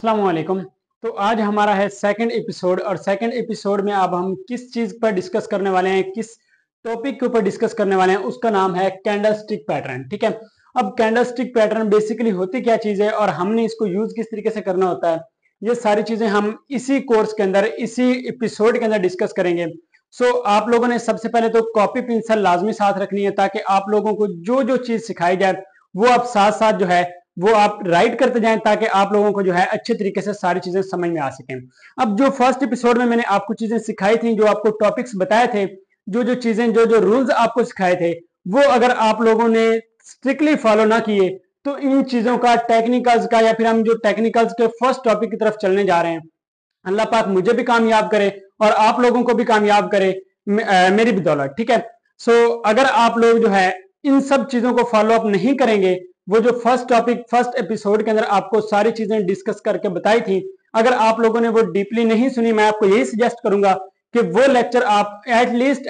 अस्सलाम वालेकुम। तो आज हमारा है सेकंड एपिसोड और सेकंड एपिसोड में अब हम किस चीज पर डिस्कस करने वाले हैं, किस टॉपिक के ऊपर डिस्कस करने वाले हैं, उसका नाम है कैंडलस्टिक पैटर्न। ठीक है, अब कैंडलस्टिक पैटर्न बेसिकली होती क्या चीज है और हमने इसको यूज किस तरीके से करना होता है, ये सारी चीजें हम इसी कोर्स के अंदर, इसी एपिसोड के अंदर डिस्कस करेंगे। आप लोगों ने सबसे पहले तो कॉपी पेंसिल लाजमी साथ रखनी है, ताकि आप लोगों को जो जो चीज सिखाई जाए वो आप साथ साथ जो है वो आप राइट करते जाएं, ताकि आप लोगों को जो है अच्छे तरीके से सारी चीजें समझ में आ सकें। अब जो फर्स्ट एपिसोड में मैंने आपको चीजें सिखाई थी, जो आपको टॉपिक्स बताए थे, जो जो चीजें, जो जो रूल्स आपको सिखाए थे, वो अगर आप लोगों ने स्ट्रिक्टली फॉलो ना किए तो इन चीजों का, टेक्निकल्स का, या फिर हम जो टेक्निकल्स के फर्स्ट टॉपिक की तरफ चलने जा रहे हैं, अल्लाह पाक मुझे भी कामयाब करे और आप लोगों को भी कामयाब करे मेरी बदौलत। ठीक है, अगर आप लोग जो है इन सब चीजों को फॉलो अप नहीं करेंगे, वो जो फर्स्ट टॉपिक फर्स्ट एपिसोड के अंदर आपको सारी चीजें डिस्कस करके बताई थी, अगर आप लोगों ने वो डीपली नहीं सुनी, मैं आपको यही सजेस्ट करूंगा कि वो लेक्चर आप एटलीस्ट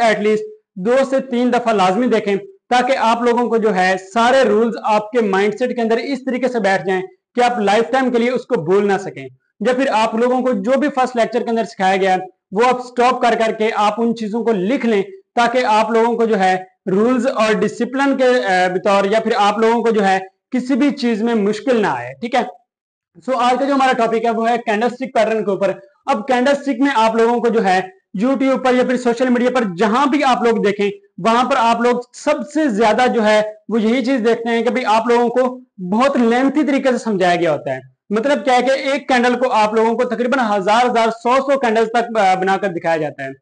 2 से 3 दफा लाजमी देखें, ताकि आप लोगों को जो है सारे रूल्स आपके माइंडसेट के अंदर इस तरीके से बैठ जाएं कि आप लाइफ टाइम के लिए उसको भूल ना सकें। या फिर आप लोगों को जो भी फर्स्ट लेक्चर के अंदर सिखाया गया है वो आप स्टॉप कर करके आप उन चीजों को लिख लें, ताकि आप लोगों को जो है रूल्स और डिसिप्लिन के बतौर, या फिर आप लोगों को जो है किसी भी चीज में मुश्किल ना आए। ठीक है, आज का जो हमारा टॉपिक है वो है कैंडलस्टिक पैटर्न के ऊपर। अब कैंडलस्टिक में आप लोगों को जो है यूट्यूब पर या फिर सोशल मीडिया पर जहां भी आप लोग देखें, वहां पर आप लोग सबसे ज्यादा जो है वो यही चीज देखते हैं कि भाई आप लोगों को बहुत लेंथी तरीके से समझाया गया होता है। मतलब क्या है कि एक कैंडल को आप लोगों को तकरीबन हजार सौ कैंडल्स तक बनाकर दिखाया जाता है।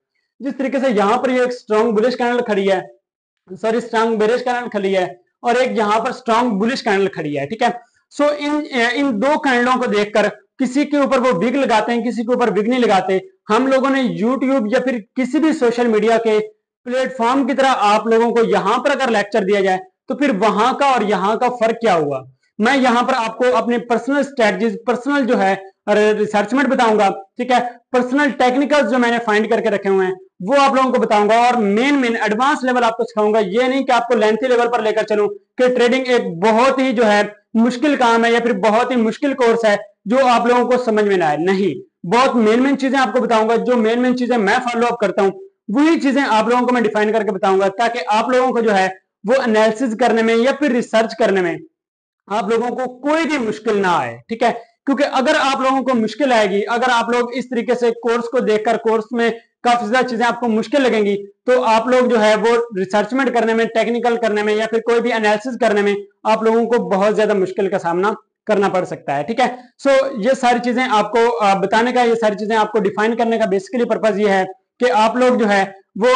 जिस तरीके से यहाँ पर ये एक स्ट्रॉन्ग बुलिश कैंडल खड़ी है, सॉरी स्ट्रॉन्ग बेरिश कैंडल खड़ी है, और एक यहाँ पर स्ट्रॉन्ग बुलिश कैंडल खड़ी है। ठीक है, इन दो कैंडलों को देखकर किसी के ऊपर वो विग लगाते हैं, किसी के ऊपर विग नहीं लगाते। हम लोगों ने यूट्यूब या फिर किसी भी सोशल मीडिया के प्लेटफॉर्म की तरह आप लोगों को यहाँ पर अगर लेक्चर दिया जाए तो फिर वहां का और यहाँ का फर्क क्या हुआ, मैं यहाँ पर आपको अपने पर्सनल स्ट्रेटजीज, पर्सनल जो है रिसर्चमेंट बताऊंगा। ठीक है, पर्सनल टेक्निकल्स जो मैंने फाइंड करके रखे हुए हैं वो आप लोगों को बताऊंगा, और मेन एडवांस लेवल आपको सिखाऊंगा। ये नहीं कि आपको लेंथी लेवल पर लेकर चलूं कि ट्रेडिंग एक बहुत ही जो है मुश्किल काम है या फिर बहुत ही मुश्किल कोर्स है जो आप लोगों को समझ में ना आए। नहीं, बहुत मेन चीजें आपको बताऊंगा, जो मेन चीजें मैं फॉलो अप करता हूँ वही चीजें आप लोगों को मैं डिफाइन करके बताऊंगा, ताकि आप लोगों को जो है वो एनालिसिस करने में या फिर रिसर्च करने में आप लोगों को कोई भी मुश्किल ना आए। ठीक है, क्योंकि अगर आप लोगों को मुश्किल आएगी, अगर आप लोग इस तरीके से कोर्स को देखकर कोर्स में काफी ज्यादा चीजें आपको मुश्किल लगेंगी, तो आप लोग जो है वो रिसर्चमेंट करने में, टेक्निकल करने में या फिर कोई भी एनालिसिस करने में आप लोगों को बहुत ज्यादा मुश्किल का सामना करना पड़ सकता है। ठीक है, ये सारी चीजें आपको बताने का, ये सारी चीजें आपको डिफाइन करने का बेसिकली पर्पज ये है कि आप लोग जो है वो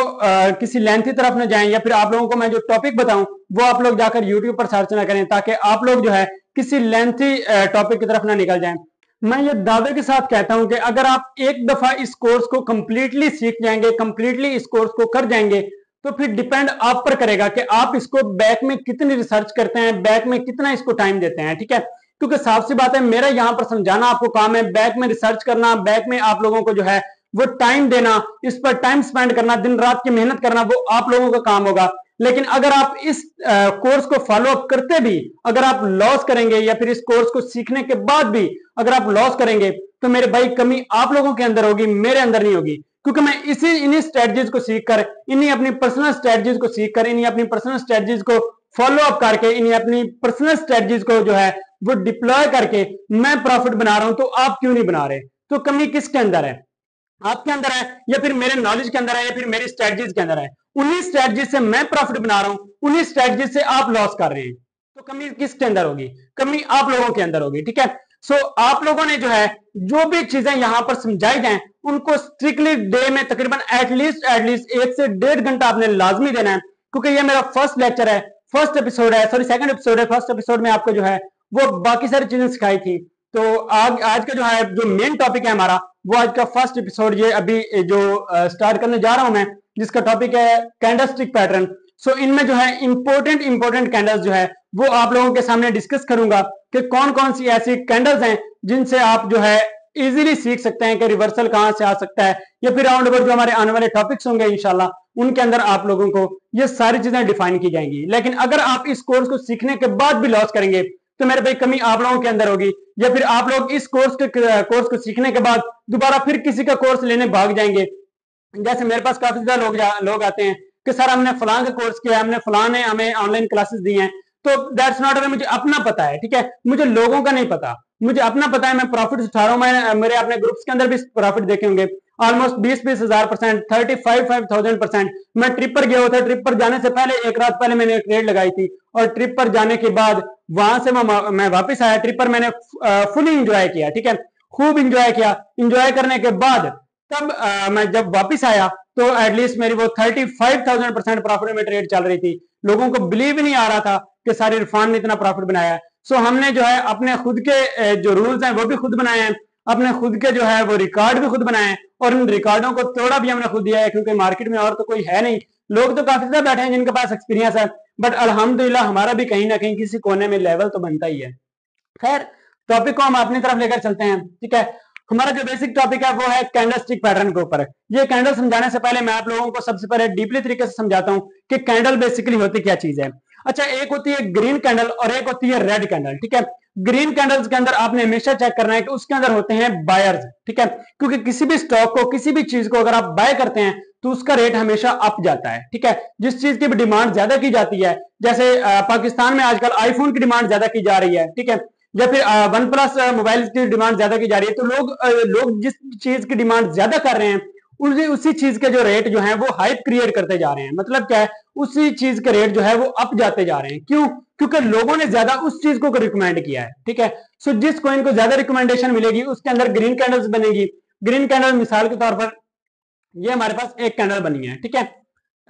किसी लेंथी तरफ ना जाएं, या फिर आप लोगों को मैं जो टॉपिक बताऊं वो आप लोग जाकर यूट्यूब पर सर्च ना करें, ताकि आप लोग जो है किसी लेंथी टॉपिक की तरफ ना निकल जाएं। मैं ये दावे के साथ कहता हूं कि अगर आप एक दफा इस कोर्स को कंप्लीटली सीख जाएंगे, कंप्लीटली इस कोर्स को कर जाएंगे, तो फिर डिपेंड आप पर करेगा कि आप इसको बैक में कितनी रिसर्च करते हैं, बैक में कितना इसको टाइम देते हैं। ठीक है, क्योंकि साफ सी बात है, मेरा यहाँ पर समझाना आपको काम है, बैक में रिसर्च करना, बैक में आप लोगों को जो है वो टाइम देना, इस पर टाइम स्पेंड करना, दिन रात की मेहनत करना, वो आप लोगों का काम होगा। लेकिन अगर आप इस कोर्स को फॉलो अप करते भी अगर आप लॉस करेंगे, या फिर इस कोर्स को सीखने के बाद भी अगर आप लॉस करेंगे, तो मेरे भाई कमी आप लोगों के अंदर होगी, मेरे अंदर नहीं होगी। क्योंकि मैं इन्हीं स्ट्रेटजीज को सीखकर, इन्हीं अपनी पर्सनल स्ट्रेटजीज को सीखकर, इन्हीं अपनी पर्सनल स्ट्रेटजीज को फॉलो अप करके, इन्हीं अपनी पर्सनल स्ट्रेटजीज को जो है वो डिप्लॉय करके मैं प्रॉफिट बना रहा हूं। तो आप क्यों नहीं बना रहे? तो कमी किसके अंदर है? आपके अंदर है, या फिर मेरे नॉलेज के अंदर है, या फिर मेरी स्ट्रेटजीज के अंदर है? उन्हीं स्ट्रेटजीज से मैं प्रॉफिट बना रहा हूं, उन्हीं स्ट्रेटजीज से आप लॉस कर रहे हैं। तो कमी किसके अंदर होगी? कमी आप लोगों के अंदर होगी। ठीक है, आप लोगों ने जो है जो भी चीजें यहां पर समझाई जाए उनको स्ट्रिक्टली डे में तकरीबन एटलीस्ट 1 से 1.5 घंटा आपने लाजमी देना है, क्योंकि ये मेरा फर्स्ट लेक्चर है, फर्स्ट एपिसोड है, सॉरी सेकंड एपिसोड है। फर्स्ट एपिसोड में आपको जो है वो बाकी सारी चीजें सिखाई थी। तो आज का जो है जो मेन टॉपिक है हमारा, वो आज का फर्स्ट एपिसोड ये अभी जो स्टार्ट करने जा रहा हूं मैं, जिसका टॉपिक है कैंडलस्टिक पैटर्न। इनमें जो है इंपॉर्टेंट कैंडल्स जो है वो आप लोगों के सामने डिस्कस करूंगा कि कौन कौन सी ऐसी कैंडल्स हैं जिनसे आप जो है इजीली सीख सकते हैं कि रिवर्सल कहां से आ सकता है, या फिर राउंड अबाउट जो हमारे आने वाले टॉपिक्स होंगे इंशाल्लाह उनके अंदर आप लोगों को ये सारी चीजें डिफाइन की जाएंगी। लेकिन अगर आप इस कोर्स को सीखने के बाद भी लॉस करेंगे तो मेरे भाई कमी आप लोगों के अंदर होगी, या फिर आप लोग इस कोर्स को सीखने के बाद दोबारा फिर किसी का कोर्स लेने भाग जाएंगे। जैसे मेरे पास काफी ज्यादा लोग आते हैं कि सर हमने फलां का कोर्स किया, हमने फलां ने हमें ऑनलाइन क्लासेस दी हैं, तो दैट्स नॉट, मुझे अपना पता है, ठीक है, मुझे लोगों का नहीं पता, मुझे अपना पता है, मैं प्रॉफिट उठा रहा हूँ। मैं मेरे अपने ग्रुप्स के अंदर भी प्रॉफिट देखे होंगे, ऑलमोस्ट 20-20 हजार%, 35,000%। मैं ट्रिप पर गया था, ट्रिप पर जाने से पहले एक रात पहले मैंने एक ट्रेड लगाई थी, और ट्रिप पर जाने के बाद वहां से मैं वापस आया, ट्रिप पर मैंने फुली इंजॉय किया, ठीक है, खूब इंजॉय किया। इंजॉय करने के बाद तब मैं जब वापस आया तो एटलीस्ट मेरी वो 35,000% प्रॉफिट में ट्रेड चल रही थी। लोगों को बिलीव ही नहीं आ रहा था कि सारी इरफान ने इतना प्रॉफिट बनाया है। सो हमने जो है अपने खुद के जो रूल्स हैं वो भी खुद बनाए हैं, अपने खुद के जो है वो रिकॉर्ड भी खुद बनाए हैं, और इन रिकॉर्डों को तोड़ा भी हमने खुद दिया है, क्योंकि मार्केट में और तो कोई है नहीं। लोग तो काफी ज्यादा बैठे हैं जिनके पास एक्सपीरियंस है, बट अल्हम्दुलिल्लाह हमारा भी कहीं ना कहीं किसी कोने में लेवल तो बनता ही है। खैर, टॉपिक को हम अपनी तरफ लेकर चलते हैं, ठीक है। हमारा जो बेसिक टॉपिक है वो है कैंडलस्टिक पैटर्न के ऊपर। ये कैंडल समझाने से पहले मैं आप लोगों को सबसे पहले डीपली तरीके से समझाता हूं कि कैंडल बेसिकली होती क्या चीज है। अच्छा, एक होती है ग्रीन कैंडल और एक होती है रेड कैंडल, ठीक है। ग्रीन कैंडल्स के अंदर आपने हमेशा चेक करना है कि उसके अंदर होते हैं बायर्स, ठीक है, क्योंकि किसी भी स्टॉक को, किसी भी चीज को अगर आप बाय करते हैं तो उसका रेट हमेशा अप जाता है, ठीक है। जिस चीज की भी डिमांड ज्यादा की जाती है, जैसे पाकिस्तान में आजकल आईफोन की डिमांड ज्यादा की जा रही है, ठीक है, या फिर वन प्लस मोबाइल की डिमांड ज्यादा की जा रही है, तो लोग जिस चीज की डिमांड ज्यादा कर रहे हैं उसी चीज के जो रेट जो है वो हाइप क्रिएट करते जा रहे हैं। मतलब क्या है, उसी चीज के रेट जो है वो अप जाते जा रहे हैं। क्यों? क्योंकि लोगों ने ज्यादा उस चीज को रिकमेंड किया है, ठीक है। सो जिस कॉइन को ज्यादा रिकमेंडेशन मिलेगी उसके अंदर ग्रीन कैंडल्स बनेगी। ग्रीन कैंडल मिसाल के तौर पर ये हमारे पास एक कैंडल बनी है, ठीक है।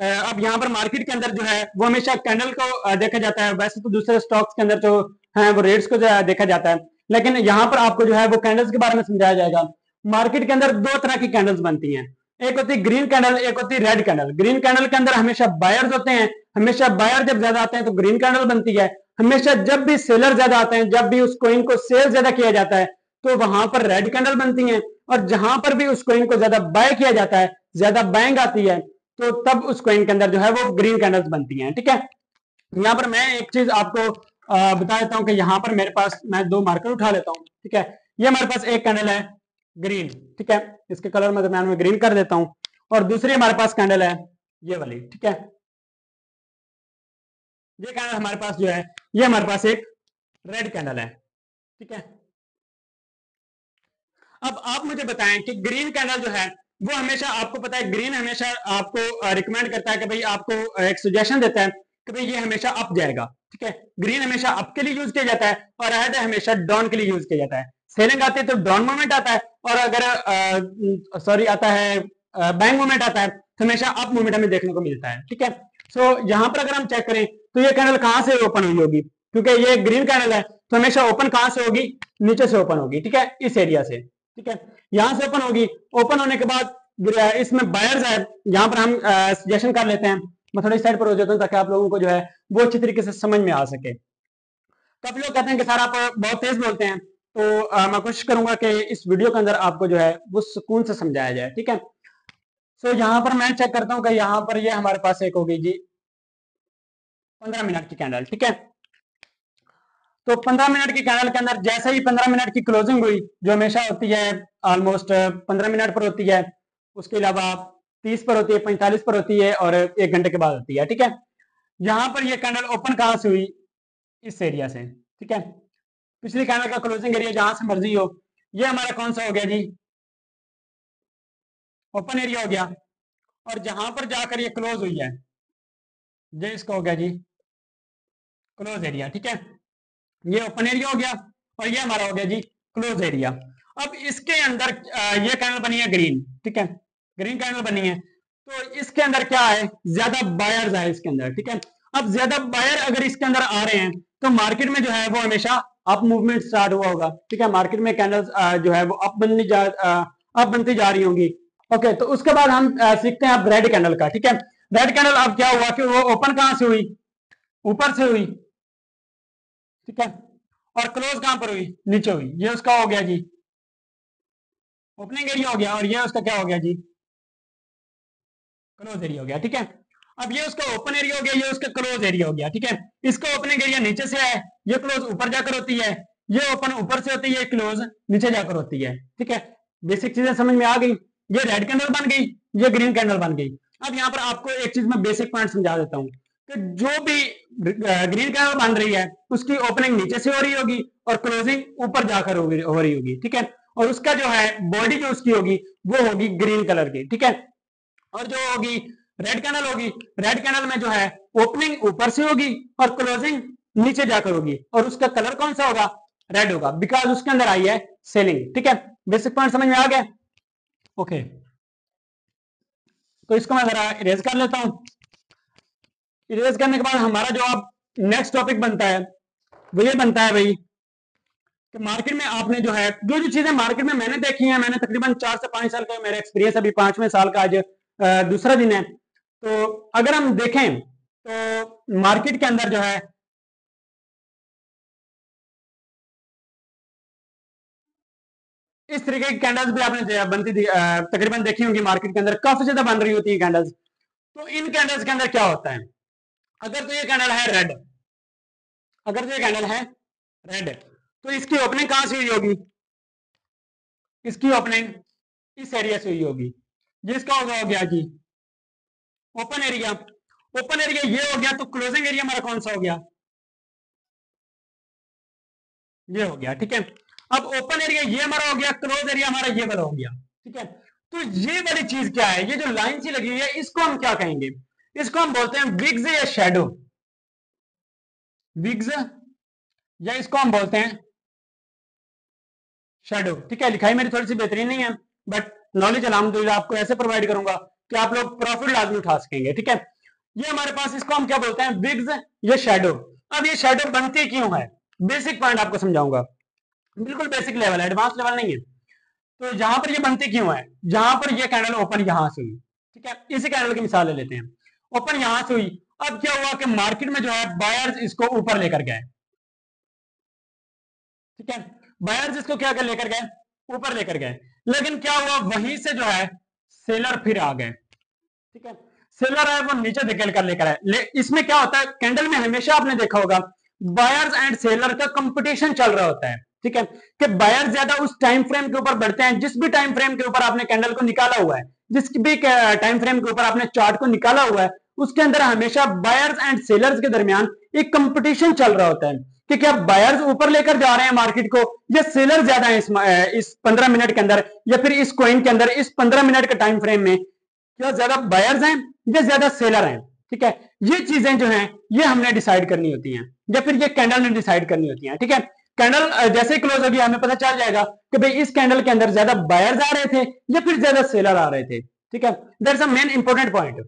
अब यहाँ पर मार्केट के अंदर जो है वो हमेशा कैंडल को देखा जाता है, वैसे तो दूसरे स्टॉक्स के अंदर जो है वो रेट्स को देखा जाता है, लेकिन यहाँ पर आपको जो है वो कैंडल्स के बारे में समझाया जाएगा। मार्केट के अंदर दो तरह की कैंडल्स बनती हैं, एक होती है ग्रीन कैंडल, एक होती है रेड कैंडल। ग्रीन कैंडल के अंदर हमेशा बायर्स होते हैं, हमेशा बायर जब ज्यादा आते हैं तो ग्रीन कैंडल बनती है। हमेशा जब भी सेलर ज्यादा आते हैं, जब भी उस कोइन को सेल ज्यादा किया जाता है तो वहां पर रेड कैंडल बनती है, और जहां पर भी उस कोइन को ज्यादा बाय किया जाता है, ज्यादा बाइंग आती है, तो तब उस कोइन के अंदर जो है वो ग्रीन कैंडल्स बनती हैं, ठीक है। यहाँ पर मैं एक चीज आपको बता देता हूँ कि यहाँ पर मेरे पास, मैं दो मार्कर उठा लेता हूँ, ठीक है। ये हमारे पास एक कैंडल है ग्रीन, ठीक है, इसके कलर में मैं ग्रीन कर देता हूँ, और दूसरी हमारे पास कैंडल है ये वाली, ठीक है। ये कैंडल हमारे पास जो है ये हमारे पास एक रेड कैंडल है, ठीक है। अब आप मुझे बताएं कि ग्रीन कैंडल जो है वो हमेशा, आपको पता है ग्रीन हमेशा आपको रिकमेंड करता है कि भाई, आपको एक सजेशन देता है कि भाई ये हमेशा अप जाएगा, ठीक है। ग्रीन हमेशा अप के लिए यूज किया जाता है, और रेड हमेशा डाउन के लिए यूज किया जाता है। सेलिंग आती है तो डाउन मूवमेंट आता है, और अगर सॉरी आता है बैंक मूवमेंट आता है तो हमेशा अप मूवमेंट हमें देखने को मिलता है, ठीक है। सो यहाँ पर अगर हम चेक करें तो ये कैंडल कहां से ओपन हुई होगी, क्योंकि ये ग्रीन कैंडल है तो हमेशा ओपन कहां से होगी, नीचे से ओपन होगी, ठीक है, इस एरिया से, ठीक है, यहां से ओपन होगी। ओपन होने के बाद इसमें बायर्स है, यहां पर हम सजेशन कर लेते हैं। मैं थोड़ी साइड पर हो जाता हूं ताकि आप लोगों को जो है वो अच्छी तरीके से समझ में आ सके। काफी लोग कहते हैं कि सर आप बहुत तेज बोलते हैं, तो मैं कोशिश करूंगा कि इस वीडियो के अंदर आपको जो है वो सुकून से समझाया जाए, ठीक है। सो यहाँ पर मैं चेक करता हूँ कि यहाँ पर ये हमारे पास एक होगी जी 15 मिनट की कैंडल, ठीक है। तो 15 मिनट की कैंडल के अंदर जैसे ही 15 मिनट की क्लोजिंग हुई, जो हमेशा होती है ऑलमोस्ट 15 मिनट पर होती है, उसके अलावा 30 पर होती है, 45 पर होती है, और 1 घंटे के बाद होती है, ठीक है। यहां पर ये कैंडल ओपन कहां से हुई, इस एरिया से, ठीक है। पिछली कैंडल का क्लोजिंग एरिया जहां से मर्जी हो, ये हमारा कौन सा हो गया जी, ओपन एरिया हो गया। और जहां पर जाकर ये क्लोज हुई है, ये इसका हो गया जी क्लोज एरिया, ठीक है। ये ओपन एरिया हो गया, और ये हमारा हो गया जी क्लोज एरिया। अब इसके अंदर ये कैंडल बनी है ग्रीन, ठीक है, ग्रीन कैंडल बनी है, तो इसके अंदर क्या है, ज्यादा बायर्स है इसके अंदर, ठीक है। अब ज्यादा बायर अगर इसके अंदर आ रहे हैं तो मार्केट में जो है वो हमेशा अप मूवमेंट स्टार्ट हुआ होगा, ठीक है। मार्केट में कैंडल्स जो है वो अप बनती जा रही होंगी। ओके, तो उसके बाद हम सीखते हैं अब रेड कैंडल का, ठीक है। रेड कैंडल अब क्या हुआ कि वो ओपन कहां से हुई, ऊपर से हुई, ठीक है, और क्लोज कहां पर हुई, नीचे हुई। ये उसका हो गया जी ओपनिंग एरिया हो गया, और ये उसका क्या हो गया जी क्लोज एरिया हो गया, ठीक है। अब ये उसका ओपन एरिया हो गया, ये उसका क्लोज एरिया हो गया, ठीक है। इसका ओपनिंग एरिया नीचे से है, ये क्लोज ऊपर जाकर होती है, ये ओपन ऊपर से होती है, क्लोज नीचे जाकर होती है, ठीक है। बेसिक चीजें समझ में आ गई। ये रेड कैंडल बन गई, ये ग्रीन कैंडल बन गई। अब यहाँ पर आपको एक चीज मैं बेसिक पॉइंट समझा देता हूँ कि जो भी ग्रीन कैंडल बन रही है उसकी ओपनिंग नीचे से हो रही होगी और क्लोजिंग ऊपर जाकर हो रही होगी, ठीक है। और उसका जो है बॉडी जो उसकी होगी वो होगी ग्रीन कलर की, ठीक है। और जो होगी रेड कैंडल होगी, रेड कैंडल में जो है ओपनिंग ऊपर से होगी और क्लोजिंग नीचे जाकर होगी, और उसका कलर कौन सा होगा, रेड होगा, बिकॉज उसके अंदर आई है सेलिंग, ठीक है। बेसिक पॉइंट समझ में आ गया, ओके। तो इसको मैं जरा इरेज कर लेता हूं। इरेज करने के बाद हमारा जो अब नेक्स्ट टॉपिक बनता है वो ये बनता है भाई कि मार्केट में आपने जो है जो जो चीजें मार्केट में मैंने देखी हैं, मैंने तकरीबन 4 से 5 साल का मेरा एक्सपीरियंस, अभी 5वें साल का आज दूसरा दिन है। तो अगर हम देखें तो मार्केट के अंदर जो है इस तरीके की कैंडल्स भी आपने बनती थी तकरीबन देखी होंगी, मार्केट के अंदर काफी ज्यादा बन रही होती है कैंडल्स। तो इन कैंडल्स के अंदर क्या होता है, अगर तो ये कैंडल है रेड, अगर तो ये कैंडल है रेड, तो इसकी ओपनिंग कहां से हुई होगी, इसकी ओपनिंग इस एरिया से हुई होगी, जिसका हो गया जी ओपन एरिया। ओपन एरिया ये हो गया, तो क्लोजिंग एरिया हमारा कौन सा हो गया, ये हो गया, ठीक है। अब ओपन एरिया ये हमारा हो गया, क्लोज एरिया हमारा ये वाला हो गया, ठीक है। तो ये वाली चीज क्या है, ये जो लाइन सी लगी हुई है इसको हम क्या कहेंगे, इसको हम बोलते हैं विग्स या शैडो, विग्स, या इसको हम बोलते हैं शेडो, ठीक है। लिखाई मेरी थोड़ी सी बेहतरीन नहीं है, बट नॉलेज अलहमदुलिल्लाह आपको ऐसे प्रोवाइड करूंगा कि आप लोग प्रॉफिट लाजमी उठा सकेंगे, ठीक है। ये हमारे पास, इसको हम क्या बोलते हैं, विग्स या शेडो। अब ये शेडो बनती क्यों है, बेसिक पॉइंट आपको समझाऊंगा, बिल्कुल बेसिक लेवल है, एडवांस लेवल नहीं है। तो यहां पर ये बनती क्यों है, जहां पर ये कैंडल ओपन यहां से हुई, ठीक है, इसी कैंडल की मिसाल ले लेते हैं, ओपन यहां से हुई। अब क्या हुआ कि मार्केट में जो है बायर्स इसको ऊपर लेकर गए, ठीक है, बायर्स इसको क्या कर लेकर गए, ऊपर लेकर गए। लेकिन क्या हुआ, वहीं से जो है सेलर फिर आ गए, ठीक है। सेलर है वो नीचे धकेल कर लेकर आए। इसमें क्या होता है, कैंडल में हमेशा आपने देखा होगा बायर्स एंड सेलर का कंपटीशन चल रहा होता है, ठीक है, कि बायर ज्यादा उस टाइम फ्रेम के ऊपर बढ़ते हैं, जिस भी टाइम फ्रेम के ऊपर आपने कैंडल को निकाला हुआ है, जिस भी टाइम फ्रेम के ऊपर आपने चार्ट को निकाला हुआ है, उसके अंदर हमेशा बायर्स एंड सेलर्स के दरमियान एक कंपटीशन चल रहा होता है कि क्या बायर्स ऊपर लेकर जा रहे हैं मार्केट को, या सेलर ज्यादा है इस 15 मिनट के अंदर, या फिर इस कॉइन के अंदर इस 15 मिनट के टाइम फ्रेम में, क्या ज्यादा बायर्स हैं या ज्यादा सेलर हैं, ठीक है। ये चीजें जो हैं ये हमने डिसाइड करनी होती हैं, या फिर ये कैंडल ने डिसाइड करनी होती हैं, ठीक है। कैंडल जैसे ही क्लोज होगी हमें पता चल जाएगा कि भाई इस कैंडल के अंदर ज्यादा बायर्स आ रहे थे या फिर ज्यादा सेलर आ रहे थे, ठीक है। That's a main important point.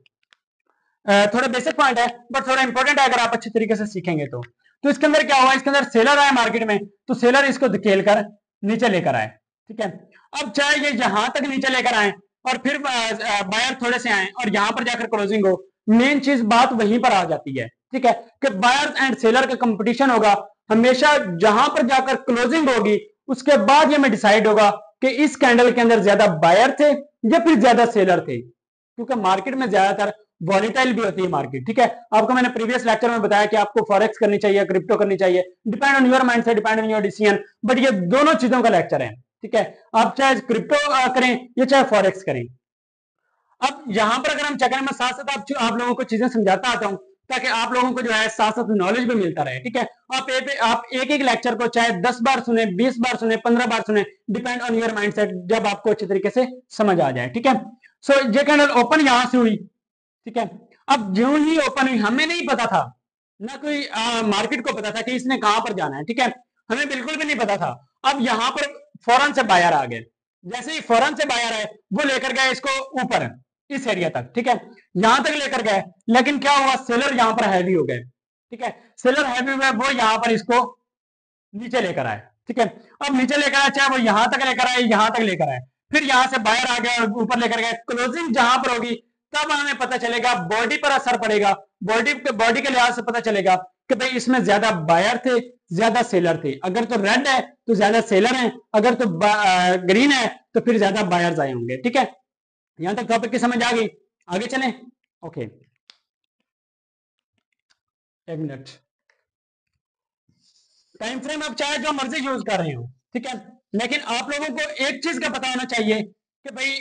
थोड़ा बेसिक पॉइंट है बट थोड़ा इंपॉर्टेंट है, अगर आप अच्छे तरीके से सीखेंगे तो इसके अंदर क्या हुआ, इसके अंदर सेलर आया मार्केट में, तो सेलर इसको धकेल कर नीचे लेकर आए, ठीक है। अब चाहे ये यहां तक नीचे लेकर आए और फिर बायर थोड़े से आए और यहां पर जाकर क्लोजिंग हो, मेन चीज बात वहीं पर आ जाती है, ठीक है, कि बायर एंड सेलर का कंपटीशन होगा हमेशा, जहां पर जाकर क्लोजिंग होगी उसके बाद ये में डिसाइड होगा कि इस कैंडल के अंदर ज्यादा बायर थे या फिर ज्यादा सेलर थे, क्योंकि मार्केट में ज्यादातर वॉलीटाइल भी होती है मार्केट, ठीक है। आपको मैंने प्रीवियस लेक्चर में बताया कि आपको फॉरेक्स करनी चाहिए, क्रिप्टो करनी चाहिए, डिपेंड ऑन योर माइंड से, depend on your decision, but ये दोनों चीजों का लेक्चर है, ठीक है। आप चाहे क्रिप्टो करें या चाहे फॉरेक्स करें। अब यहां पर अगर हम चेक करें, मैं साथ साथ आप लोगों को चीजें समझाता आता हूं ताकि आप लोगों को जो है साथ साथ नॉलेज भी मिलता रहे, ठीक है। आप एक एक लेक्चर को चाहे 10 बार सुने, 20 बार सुने, 15 बार सुने, डिपेंड ऑन योर माइंडसेट, जब आपको अच्छे तरीके से समझ आ जाए, ठीक है। सो ये कैंडल ओपन यहां से हुई, ठीक है। अब ज्यों ही ओपन हुई, हमें नहीं पता था, ना कोई मार्केट को पता था कि इसने कहां पर जाना है, ठीक है, हमें बिल्कुल भी नहीं पता था। अब यहां पर फौरन से बायर आ गए, जैसे ही फौरन से बायर आए वो लेकर गए इसको ऊपर इस एरिया तक, ठीक है, यहां तक लेकर गए। लेकिन क्या हुआ, सेलर यहां पर हैवी हो गए, ठीक है, सेलर हैवी हुए, वो यहां पर इसको नीचे लेकर आए, ठीक है। अब नीचे लेकर आए, चाहे वो यहां तक लेकर आए, यहां तक लेकर आए, फिर यहां से बाहर आ गया और ऊपर लेकर गए, क्लोजिंग जहां पर होगी तब हमें पता चलेगा, बॉडी पर असर पड़ेगा, बॉडी के लिहाज से पता चलेगा कि भाई इसमें ज्यादा बायर थे ज्यादा सेलर थे। अगर तो रेड है तो ज्यादा सेलर है, अगर तो ग्रीन है तो फिर ज्यादा बायर्स आए होंगे, ठीक है। यहां तक टॉपिक की समझ आ गई, आगे चलें, ओके। एक मिनट, टाइम फ्रेम आप चाहे जो मर्जी यूज कर रहे हो, ठीक है, लेकिन आप लोगों को एक चीज का पता होना चाहिए कि भाई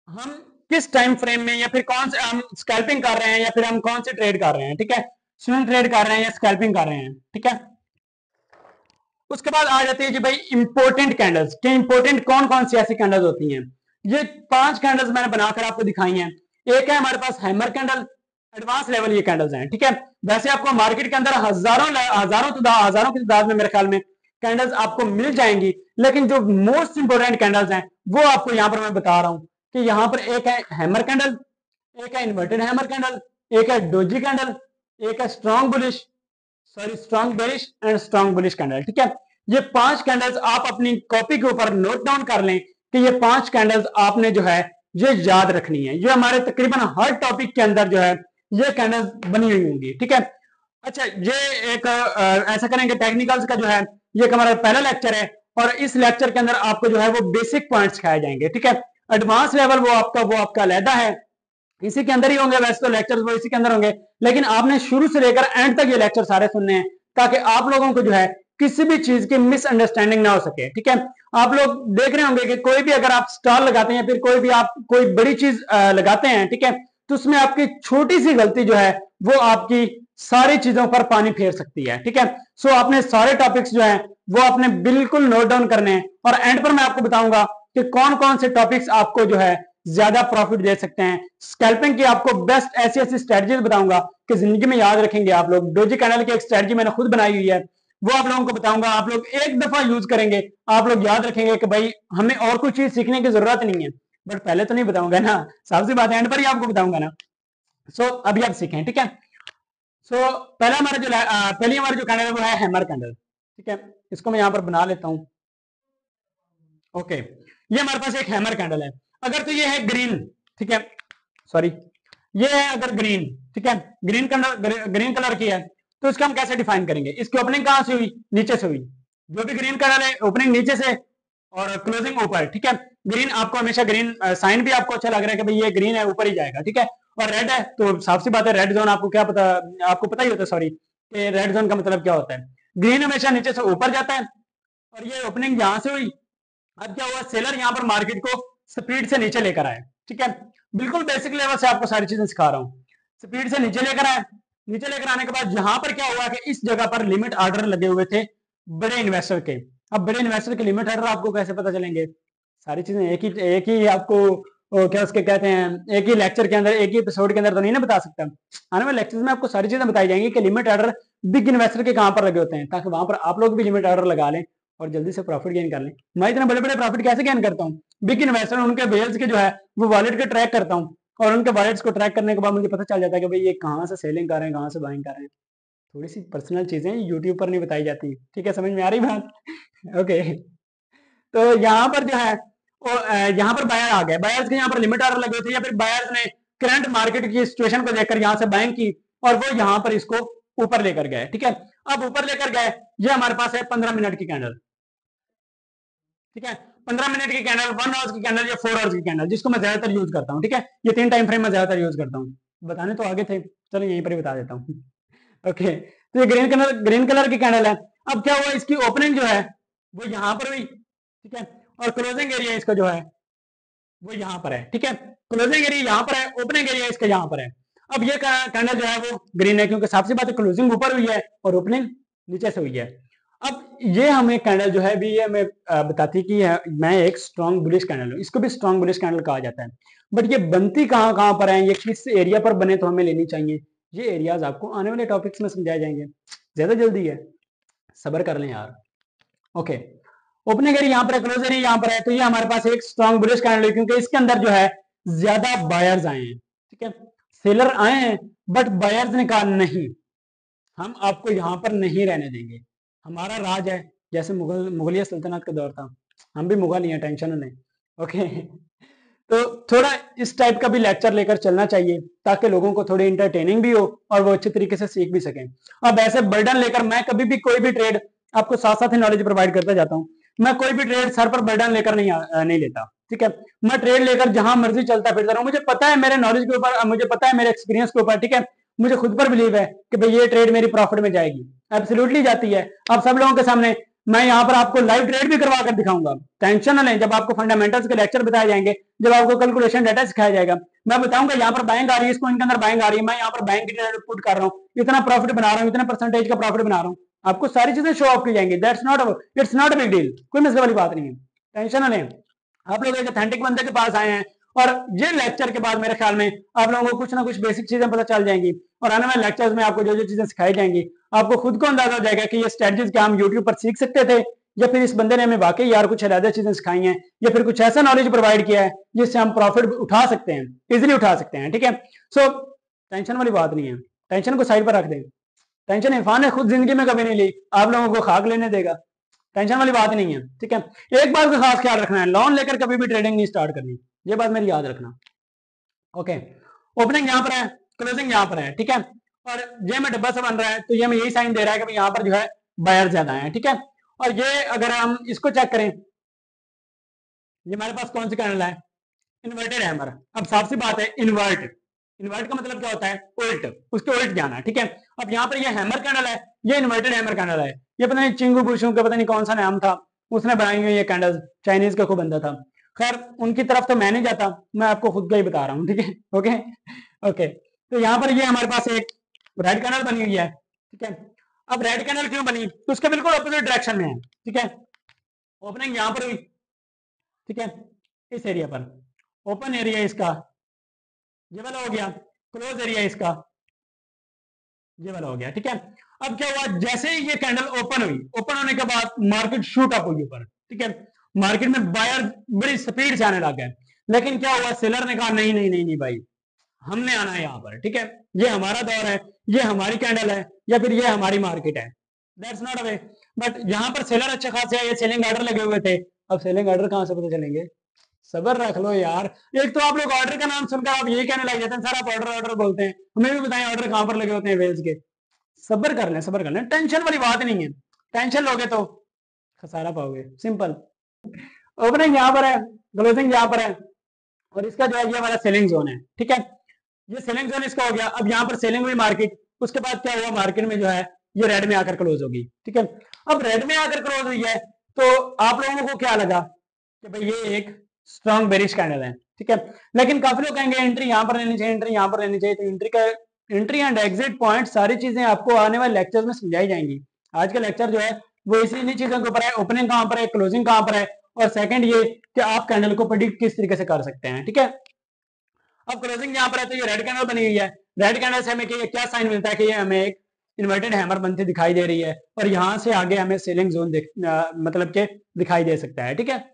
हम किस टाइम फ्रेम में या फिर कौन से हम स्कैल्पिंग कर रहे हैं या फिर हम कौन से ट्रेड कर रहे हैं, ठीक है, स्विंग ट्रेड कर रहे हैं या स्कैल्पिंग कर रहे हैं, ठीक है। उसके बाद आ जाती है जी भाई इंपॉर्टेंट कैंडल्स के, इंपॉर्टेंट कौन कौन सी ऐसी कैंडल्स होती हैं। ये 5 कैंडल्स मैंने बनाकर आपको दिखाई हैं। एक है हमारे पास हैमर कैंडल, एडवांस लेवल ये कैंडल्स हैं, ठीक है। वैसे आपको मार्केट के अंदर हजारों की तादाद में मेरे ख्याल में कैंडल्स आपको मिल जाएंगी, लेकिन जो मोस्ट इंपोर्टेंट कैंडल्स हैं वो आपको यहां पर मैं बता रहा हूं कि यहां पर एक है हैमर कैंडल, एक है इन्वर्टेड हैमर कैंडल, एक है डोजी कैंडल, एक है strong bearish and strong bullish candle, ठीक है। ये 5 कैंडल्स आप अपनी कॉपी के ऊपर नोट डाउन कर लें कि ये 5 कैंडल्स आपने जो है ये याद रखनी है। ये हमारे तकरीबन हर टॉपिक के अंदर जो है ये कैंडल्स बनी हुई होंगी, ठीक है। अच्छा, ये एक ऐसा करेंगे, टेक्निकल्स का जो है ये हमारा पहला लेक्चर है और इस लेक्चर के अंदर आपको जो है वो बेसिक पॉइंट्स सिखाए जाएंगे, ठीक है। एडवांस लेवल वो आपका अलहदा है, इसी के अंदर ही होंगे, वैसे तो लेक्चर्स वो इसी के अंदर होंगे, लेकिन आपने शुरू से लेकर एंड तक ये लेक्चर सारे सुनने हैं ताकि आप लोगों को जो है किसी भी चीज की मिसअंडरस्टैंडिंग ना हो सके, ठीक है। आप लोग देख रहे होंगे कि कोई भी अगर आप स्टॉल लगाते हैं, फिर कोई भी आप कोई बड़ी चीज लगाते हैं, ठीक है, तो उसमें आपकी छोटी सी गलती जो है वो आपकी सारी चीजों पर पानी फेर सकती है, ठीक है। सो आपने सारे टॉपिक्स जो है वो आपने बिल्कुल नोट डाउन करने हैं और एंड पर मैं आपको बताऊंगा कि कौन कौन से टॉपिक्स आपको जो है ज्यादा प्रॉफिट दे सकते हैं। स्कैल्पिंग की आपको बेस्ट ऐसी ऐसी स्ट्रेटजीज बताऊंगा कि जिंदगी में याद रखेंगे आप लोग। डोजी कैंडल की एक स्ट्रेटजी मैंने खुद बनाई हुई है, वो आप लोगों को बताऊंगा, आप लोग एक दफा यूज करेंगे, आप लोग याद रखेंगे कि भाई हमें और कुछ चीज सीखने की जरूरत नहीं है। बट पहले तो नहीं बताऊंगा ना, साफ सी बात है, एंड पर ही आपको बताऊंगा ना। सो अभी आप सीखें, ठीक है। सो पहली हमारी जो कैंडल है वो है हैमर कैंडल, ठीक है। इसको मैं यहां पर बना लेता हूं। ओके, ये हमारे पास एक हैमर कैंडल है। अगर तो ये है ग्रीन, ठीक है, सॉरी, ये है अगर ग्रीन, ठीक है, ग्रीन कलर की है, तो इसको हम कैसे डिफाइन करेंगे। इसकी ओपनिंग कहां से हुई, नीचे से हुई। जो भी ग्रीन कलर है ओपनिंग नीचे से और क्लोजिंग ऊपर, ठीक है। ग्रीन आपको हमेशा ग्रीन साइन भी आपको अच्छा लग रहा है कि भाई ये ग्रीन है, ऊपर ही जाएगा, ठीक है। और रेड है तो साफ सी बात है, रेड जोन आपको क्या पता, आपको पता ही होता है, सॉरी, कि रेड जोन का मतलब क्या होता है। ग्रीन हमेशा नीचे से ऊपर जाता है और ये ओपनिंग यहां से हुई। अब क्या हुआ, सेलर यहां पर मार्केट को स्पीड से नीचे लेकर आए, ठीक है। बिल्कुल बेसिक लेवल से आपको सारी चीजें सिखा रहा हूं। स्पीड से नीचे लेकर आए, नीचे लेकर आने के बाद यहां पर क्या हुआ कि इस जगह पर लिमिट ऑर्डर लगे हुए थे बड़े इन्वेस्टर के। अब बड़े इन्वेस्टर के लिमिट ऑर्डर आपको कैसे पता चलेंगे, सारी चीजें एक ही आपको क्या उसके कहते हैं, एक ही लेक्चर के अंदर, एक ही एपिसोड के अंदर तो नहीं ना बता सकता। आने वाले लेक्चर्स में आपको सारी चीजें बताई जाएंगी कि लिमिट ऑर्डर बिग इन्वेस्टर के कहां पर लगे होते हैं, ताकि वहां पर आप लोग भी लिमिट ऑर्डर लगा लें और जल्दी से प्रॉफिट गेन कर लें। मैं इतने बड़े बड़े प्रॉफिट कैसे गेन करता हूँ, बिग इन्वेस्टर उनके वेल्स के जो है वो वॉलेट के ट्रैक करता हूँ और उनके वॉलेट्स को ट्रैक करने के बाद मुझे पता चल जाता है कि भाई ये कहाँ से सेलिंग कर रहे हैं, कहाँ से बाइंग कर रहे हैं। थोड़ी सी पर्सनल चीजें यूट्यूब पर नहीं बताई जाती, ठीक है, समझ में आ रही बात। ओके, तो यहाँ पर जो है वो यहाँ पर बायर आ गए, बायर्स के यहाँ पर लिमिट ऑर्डर लगे थे या फिर बायर्स ने करंट मार्केट की सिचुएशन को देखकर यहाँ से बाइंग की और वो यहाँ पर इसको ऊपर लेकर गए, ठीक है। अब ऊपर लेकर गए, ये हमारे पास है 15 मिनट की कैंडल, ठीक है। 15 मिनट की कैंडल, 1 आवर्स की कैंडल या 4 आवर्स की कैंडल, जिसको मैं ज्यादातर यूज करता हूँ, ठीक है। ये 3 टाइम फ्रेम में ज्यादातर यूज करता हूँ। बताने तो आगे थे, चलो यहीं पर ही बता देता हूँ। ओके, तो ये ग्रीन कलर की कैंडल है। अब क्या हुआ, इसकी ओपनिंग जो है वो यहां पर हुई, ठीक है, और क्लोजिंग एरिया इसका जो है वो यहां पर है, ठीक है। क्लोजिंग एरिया यहां पर है, ओपनिंग एरिया इसका यहां पर है। अब ये कैंडल जो है वो ग्रीन है क्योंकि साफ सी बात है क्लोजिंग ऊपर हुई है और ओपनिंग नीचे से हुई है। अब ये हमें कैंडल जो है भी ये हमें बताती है कि मैं एक स्ट्रॉन्ग बुलिश कैंडल हूं, इसको भी स्ट्रॉन्ग बुलिश कैंडल कहा जाता है। बट ये बनती कहां कहां पर है, ये किस एरिया पर बने तो हमें लेनी चाहिए, ये एरियाज आपको आने वाले टॉपिक्स में समझाए जाएंगे। ज्यादा जल्दी है, सबर कर लें यार। ओके, ओपनिंग एरिया यहाँ पर है, क्लोज एरिया यहाँ पर है, तो ये हमारे पास एक स्ट्रॉन्ग बुलिश कैंडल है क्योंकि इसके अंदर जो है ज्यादा बायर्स आए हैं, ठीक है। सेलर आए हैं बट बायर्स ने कहा नहीं, हम आपको यहाँ पर नहीं रहने देंगे, हमारा राज है, जैसे मुगलिया सल्तनत का दौर था, हम भी मुगल ही हैं, टेंशन नहीं। ओके, तो थोड़ा इस टाइप का भी लेक्चर लेकर चलना चाहिए ताकि लोगों को थोड़ी इंटरटेनिंग भी हो और वो अच्छे तरीके से सीख भी सकें। अब ऐसे बर्डन लेकर मैं कभी भी कोई भी ट्रेड, आपको साथ साथ ही नॉलेज प्रोवाइड करता जाता हूँ, मैं कोई भी ट्रेड सर पर बर्डन लेकर नहीं लेता, ठीक है। मैं ट्रेड लेकर जहां मर्जी चलता फिरता रहूं, मुझे पता है मेरे नॉलेज के ऊपर, मुझे पता है मेरे एक्सपीरियंस के ऊपर, ठीक है। मुझे खुद पर बिलीव है कि भाई ये ट्रेड मेरी प्रॉफिट में जाएगी, एब्सोल्युटली जाती है। अब सब लोगों के सामने मैं यहाँ पर आपको लाइव ट्रेड भी करवा कर दिखाऊंगा, टेंशन ना लें। जब आपको फंडामेंटल्स के लेक्चर बताए जाएंगे, जब आपको कैलकुलेशन डाटा सिखाया जाएगा, मैं बताऊंगा यहाँ पर बाइंग आ रही है, इसको इनके अंदर बाइंग आ रही है, मैं यहाँ पर बैंक की ट्रेड पुट कर रहा हूँ, इतना प्रॉफिट बना रहा हूँ, इतना परसेंटेज का प्रॉफिट बना रहा हूँ, आपको सारी चीजें शो ऑफ की जाएंगी। It's not a big deal, कोई मसले वाली बात नहीं है, टेंशन ना लें। आप लोग एक ऑथेंटिक बंदे के पास आए हैं और ये लेक्चर के बाद मेरे ख्याल में आप लोगों को कुछ ना कुछ बेसिक चीजें पता चल जाएंगी, और आने वाले लेक्चर्स में आपको जो जो चीजें सिखाई जाएंगी आपको खुद को अंदाजा हो जाएगा कि ये स्ट्रेटजीज क्या हम यूट्यूब पर सीख सकते थे, या फिर इस बंदे ने हमें वाकई यार कुछ अलग चीजें सिखाई हैं, या फिर कुछ ऐसा नॉलेज प्रोवाइड किया है जिससे हम प्रॉफिट उठा सकते हैं, इजिली उठा सकते हैं। ठीक है, सो टेंशन वाली बात नहीं है, टेंशन को साइड पर रख दें। टेंशन इरफान ने खुद जिंदगी में कभी नहीं ली, आप लोगों को खाक लेने देगा, टेंशन वाली बात नहीं है। ठीक है, एक बात का खास ख्याल रखना है, लोन लेकर कभी भी ट्रेडिंग नहीं स्टार्ट करनी, ये बात मेरी याद रखना। ओके, ओपनिंग यहाँ पर है, क्लोजिंग यहाँ पर है। ठीक है, और ये में डब्बा से बन रहा है तो ये में यही साइन दे रहा है कि यहाँ पर जो है बायर ज्यादा है। ठीक है, और ये अगर हम इसको चेक करें, ये हमारे पास कौन सी कैंडल है, इन्वर्टेड हैमर। अब साफ सी बात है, इन्वर्ट इन्वर्ट का मतलब क्या होता है, उल्ट, उसके उल्ट जाना। ठीक है, अब यहाँ पर ये हैमर कैंडल है, ये इन्वर्टेड हैमर कैंडल है, ये पता नहीं चिंगू बुशू का पता नहीं कौन सा नाम था, उसने बनाई हुई ये कैंडल, चाइनीज का कोई बंदा था। खैर उनकी तरफ तो मैं नहीं जाता, मैं आपको खुद का ही बता रहा हूँ। ठीक है, ओके ओके, तो यहाँ पर ये हमारे पास एक रेड कैंडल बनी हुई है। ठीक है, अब रेड कैंडल क्यों बनी, तो उसके बिल्कुल ऑपोजिट डायरेक्शन में है। ठीक है, ओपनिंग यहाँ पर हुई, ठीक है, इस एरिया पर ओपन एरिया इसका ये वाला हो गया, क्लोज एरिया इसका ये वाला हो गया। ठीक है, अब क्या हुआ, जैसे ही ये कैंडल ओपन हुई, ओपन होने के बाद मार्केट शूट अप हुई ऊपर। ठीक है, मार्केट में बायर बड़ी स्पीड से आने लग गए, लेकिन क्या हुआ, सेलर ने कहा नहीं नहीं नहीं नहीं भाई, हमने आना है यहाँ पर। ठीक है, ये हमारा दौर है, ये हमारी कैंडल है, या फिर ये हमारी मार्केट है, that's not a way. But यहाँ पर सेलर अच्छे खासे है, ये सेलिंग ऑर्डर लगे हुए थे। अब सेलिंग ऑर्डर कहां से पता चलेंगे, सबर रख लो यार। एक तो आप लोग ऑर्डर का नाम सुनकर आप यही कहने लग जाते हैं, सर आप ऑर्डर ऑर्डर बोलते हैं, हमें भी बताएं ऑर्डर कहां पर लगे होते हैं वेल्स के। सबर कर लें, सबर कर लें, टेंशन वाली बात नहीं है, टेंशन लोगे तो खसारा पाओगे, सिंपल। ओपनिंग यहाँ पर है, क्लोजिंग यहाँ पर है, और इसका जो है ये हमारा सेलिंग जोन है। ठीक है, ये सेलिंग जोन इसका हो गया। अब यहाँ पर सेलिंग हुई मार्केट, उसके बाद क्या हुआ, मार्केट में जो है ये रेड में आकर क्लोज होगी। ठीक है, अब रेड में आकर क्लोज हुई है तो आप लोगों को क्या लगा कि भाई ये एक स्ट्रॉन्ग बेरिश कैंडल है। ठीक है, लेकिन काफी लोग कहेंगे एंट्री यहाँ पर लेनी चाहिए, एंट्री यहाँ पर लेनी चाहिए, तो एंट्री का एंट्री एंड एग्जिट पॉइंट सारी चीजें आपको आने वाले लेक्चर्स में समझाई जाएंगी। आज का लेक्चर जो है वो इन्हीं चीजों के ऊपर है, ओपनिंग कहाँ पर है, क्लोजिंग कहाँ पर है, और सेकंड ये कि आप कैंडल को प्रेडिक्ट किस तरीके से कर सकते हैं। ठीक है, अब क्लोजिंग यहाँ पर है तो ये रेड कैंडल बनी हुई है, रेड कैंडल से हमें क्या साइन मिलता है कि ये हमें एक इन्वर्टेड हैमर बनती दिखाई दे रही है, और यहां से आगे हमें सेलिंग जोन मतलब के दिखाई दे सकता है। ठीक है,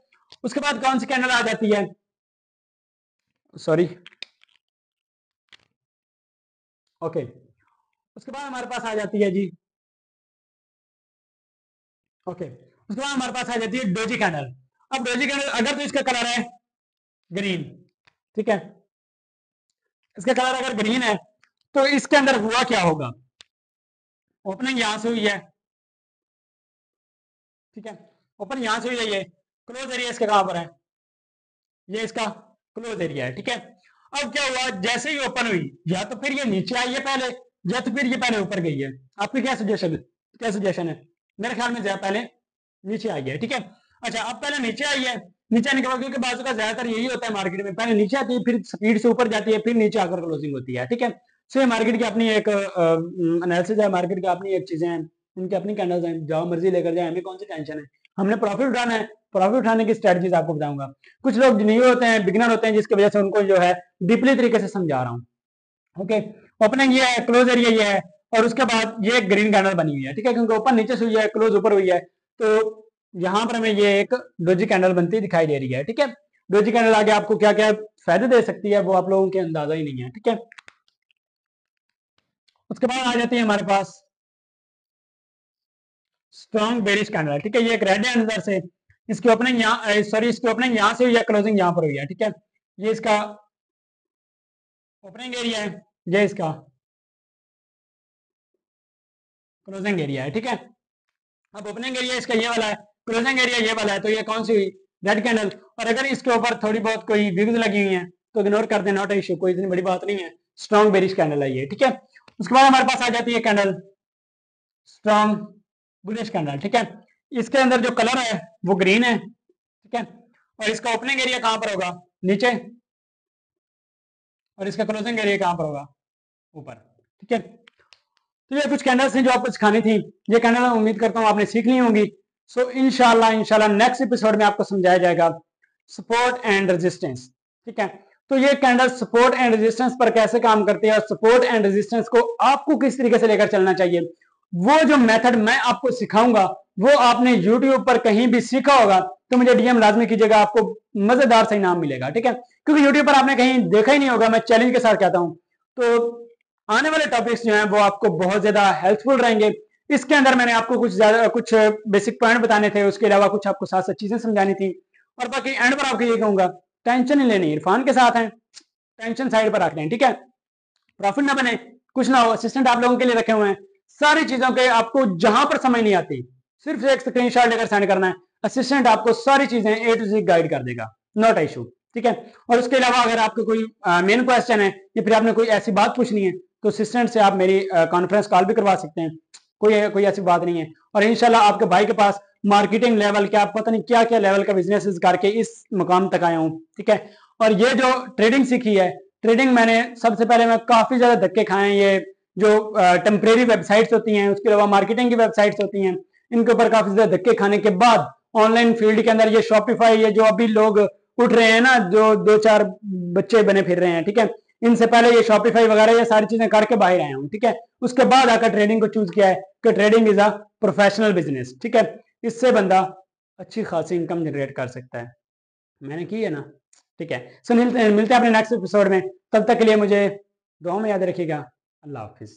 उसके बाद कौन सी कैंडल आ जाती है, सॉरी ओके, उसके बाद हमारे पास आ जाती है जी, ओके, उसके बाद हमारे पास आ जाती है डोजी कैंडल। अब डोजी कैंडल अगर तो इसका कलर है ग्रीन, ठीक है, इसका कलर अगर ग्रीन है तो इसके अंदर हुआ क्या होगा, ओपनिंग यहां से हुई है, ठीक है, ओपन यहां से हुई है, ये क्लोज एरिया इसके कहां पर है, ये इसका क्लोज एरिया है। ठीक है, अब क्या हुआ, जैसे ही ओपन हुई या तो फिर ये नीचे आई है पहले, या तो फिर ये पहले ऊपर गई है, आपकी क्या सजेशन है, मेरे ख्याल में पहले नीचे आई है। ठीक है, अच्छा अब पहले नीचे आई है, नीचे आने के बाद क्योंकि बाजू का ज्यादातर यही होता है मार्केट में, पहले नीचे आती है फिर स्पीड से ऊपर जाती है फिर नीचे आकर क्लोजिंग होती है। ठीक है, सो ये मार्केट की अपनी एक एनालिसिस है, मार्केट की अपनी एक चीजें हैं, उनकी अपनी कैंडल्स हैं, जहां मर्जी लेकर जाए, हमें कौन सी टेंशन है, हमने प्रॉफिट उठाना है, प्रॉफिट उठाने की स्ट्रेटजीज आपको बताऊंगा। कुछ लोग न्यू होते हैं, बिगिनर होते हैं, जिसकी वजह से उनको जो है डीपली तरीके से समझा रहा हूँ। ओके, ओपनिंग ये है, क्लोज एरिया ये है, और उसके बाद ये ग्रीन कैंडल बनी हुई है। ठीक है, क्योंकि ओपन नीचे से हुई है, क्लोज ऊपर हुई है, तो यहां पर हमें ये एक डोजी कैंडल बनती दिखाई दे रही है। ठीक है, डोजी कैंडल आगे आपको क्या क्या फायदे दे सकती है वो आप लोगों के अंदाजा ही नहीं है। ठीक है, उसके बाद आ जाती है हमारे पास स्ट्रॉन्ग बेरिश कैंडल। ठीक है, ये एक रेड है अंदर से, इसकी ओपनिंग यहाँ सॉरी इसकी ओपनिंग यहाँ से हुई है, क्लोजिंग यहाँ पर हुई है। ठीक है, ये इसका ओपनिंग एरिया है, ये इसका क्लोजिंग एरिया है। ठीक है, अब ओपनिंग एरिया इसका ये वाला है, क्लोजिंग एरिया ये वाला है, तो ये कौन सी हुई, रेड कैंडल। और अगर इसके ऊपर थोड़ी बहुत कोई विग्स लगी हुई है तो इग्नोर कर देना, नॉट इश्यू, कोई इतनी बड़ी बात नहीं है, स्ट्रॉन्ग बेरिश कैंडल है ये। ठीक है, उसके बाद हमारे पास आ जाती है कैंडल स्ट्रॉन्ग बुलिश कैंडल, ठीक है। इसके अंदर जो कलर है वो ग्रीन है, ठीक है, और इसका ओपनिंग एरिया कहां पर होगा, नीचे, और इसका क्लोजिंग एरिया कहां पर होगा, ऊपर, ठीक है। तो ये कुछ कैंडल्स हैं जो आपको सिखानी थी, ये कैंडल उम्मीद करता हूं आपने सीख ली होंगी। सो इंशाल्लाह नेक्स्ट एपिसोड में आपको समझाया जाएगा सपोर्ट एंड रेजिस्टेंस, ठीक है। तो ये कैंडल सपोर्ट एंड रेजिस्टेंस पर कैसे काम करती है और सपोर्ट एंड रेजिस्टेंस को आपको किस तरीके से लेकर चलना चाहिए, वो जो मेथड मैं आपको सिखाऊंगा वो आपने यूट्यूब पर कहीं भी सीखा होगा तो मुझे डीएम लाजमी कीजिएगा, आपको मजेदार सा इनाम मिलेगा, ठीक है। क्योंकि यूट्यूब पर आपने कहीं देखा ही नहीं होगा, मैं चैलेंज के साथ कहता हूं। तो आने वाले टॉपिक्स जो हैं वो आपको बहुत ज्यादा हेल्पफुल रहेंगे। इसके अंदर मैंने आपको कुछ बेसिक पॉइंट बताने थे, उसके अलावा कुछ आपको साथ साथ चीजें समझानी थी, और बाकी एंड पर आपको ये कहूंगा टेंशन नहीं लेनी, इरफान के साथ हैं, टेंशन साइड पर रखते हैं, ठीक है। प्रॉफिट ना बने, कुछ ना हो, असिस्टेंट आप लोगों के लिए रखे हुए हैं, सारी चीजों के आपको जहां पर समझ नहीं आती सिर्फ एक स्क्रीनशॉट लेकर सेंड करना है, असिस्टेंट आपको सारी चीजें ए टू जी गाइड कर देगा, नॉट इशू, ठीक है। और उसके अलावा अगर आपको कोई मेन क्वेश्चन है या फिर आपने कोई ऐसी बात पूछनी है तो असिस्टेंट से आप मेरी कॉन्फ्रेंस कॉल भी करवा सकते हैं, कोई ऐसी बात नहीं है। और इंशाल्लाह आपके भाई के पास मार्केटिंग लेवल क्या पता नहीं क्या क्या लेवल का बिजनेस करके इस मुकाम तक आया हूँ, ठीक है। और ये जो ट्रेडिंग सीखी है, ट्रेडिंग मैंने सबसे पहले मैं काफी ज्यादा धक्के खाए हैं, ये जो टेम्परेरी वेबसाइट्स होती हैं, उसके अलावा मार्केटिंग की वेबसाइट्स होती हैं, इनके ऊपर काफी ज्यादा धक्के खाने के बाद ऑनलाइन फील्ड के अंदर ये शॉपिफाई, ये जो अभी लोग उठ रहे हैं ना, जो दो चार बच्चे बने फिर रहे हैं, ठीक है, इनसे पहले ये शॉपिफाई वगैरह ये सारी चीजें करके बाहर आया हूँ, ठीक है। उसके बाद आकर ट्रेडिंग को चूज किया है कि trading is a professional business, ठीक है। इससे बंदा अच्छी खासी इनकम जनरेट कर सकता है, मैंने की है ना, ठीक है। सो मिलते हैं अपने नेक्स्ट एपिसोड में, तब तक के लिए मुझे दुआ में याद रखिएगा। अल्लाह हाफिज।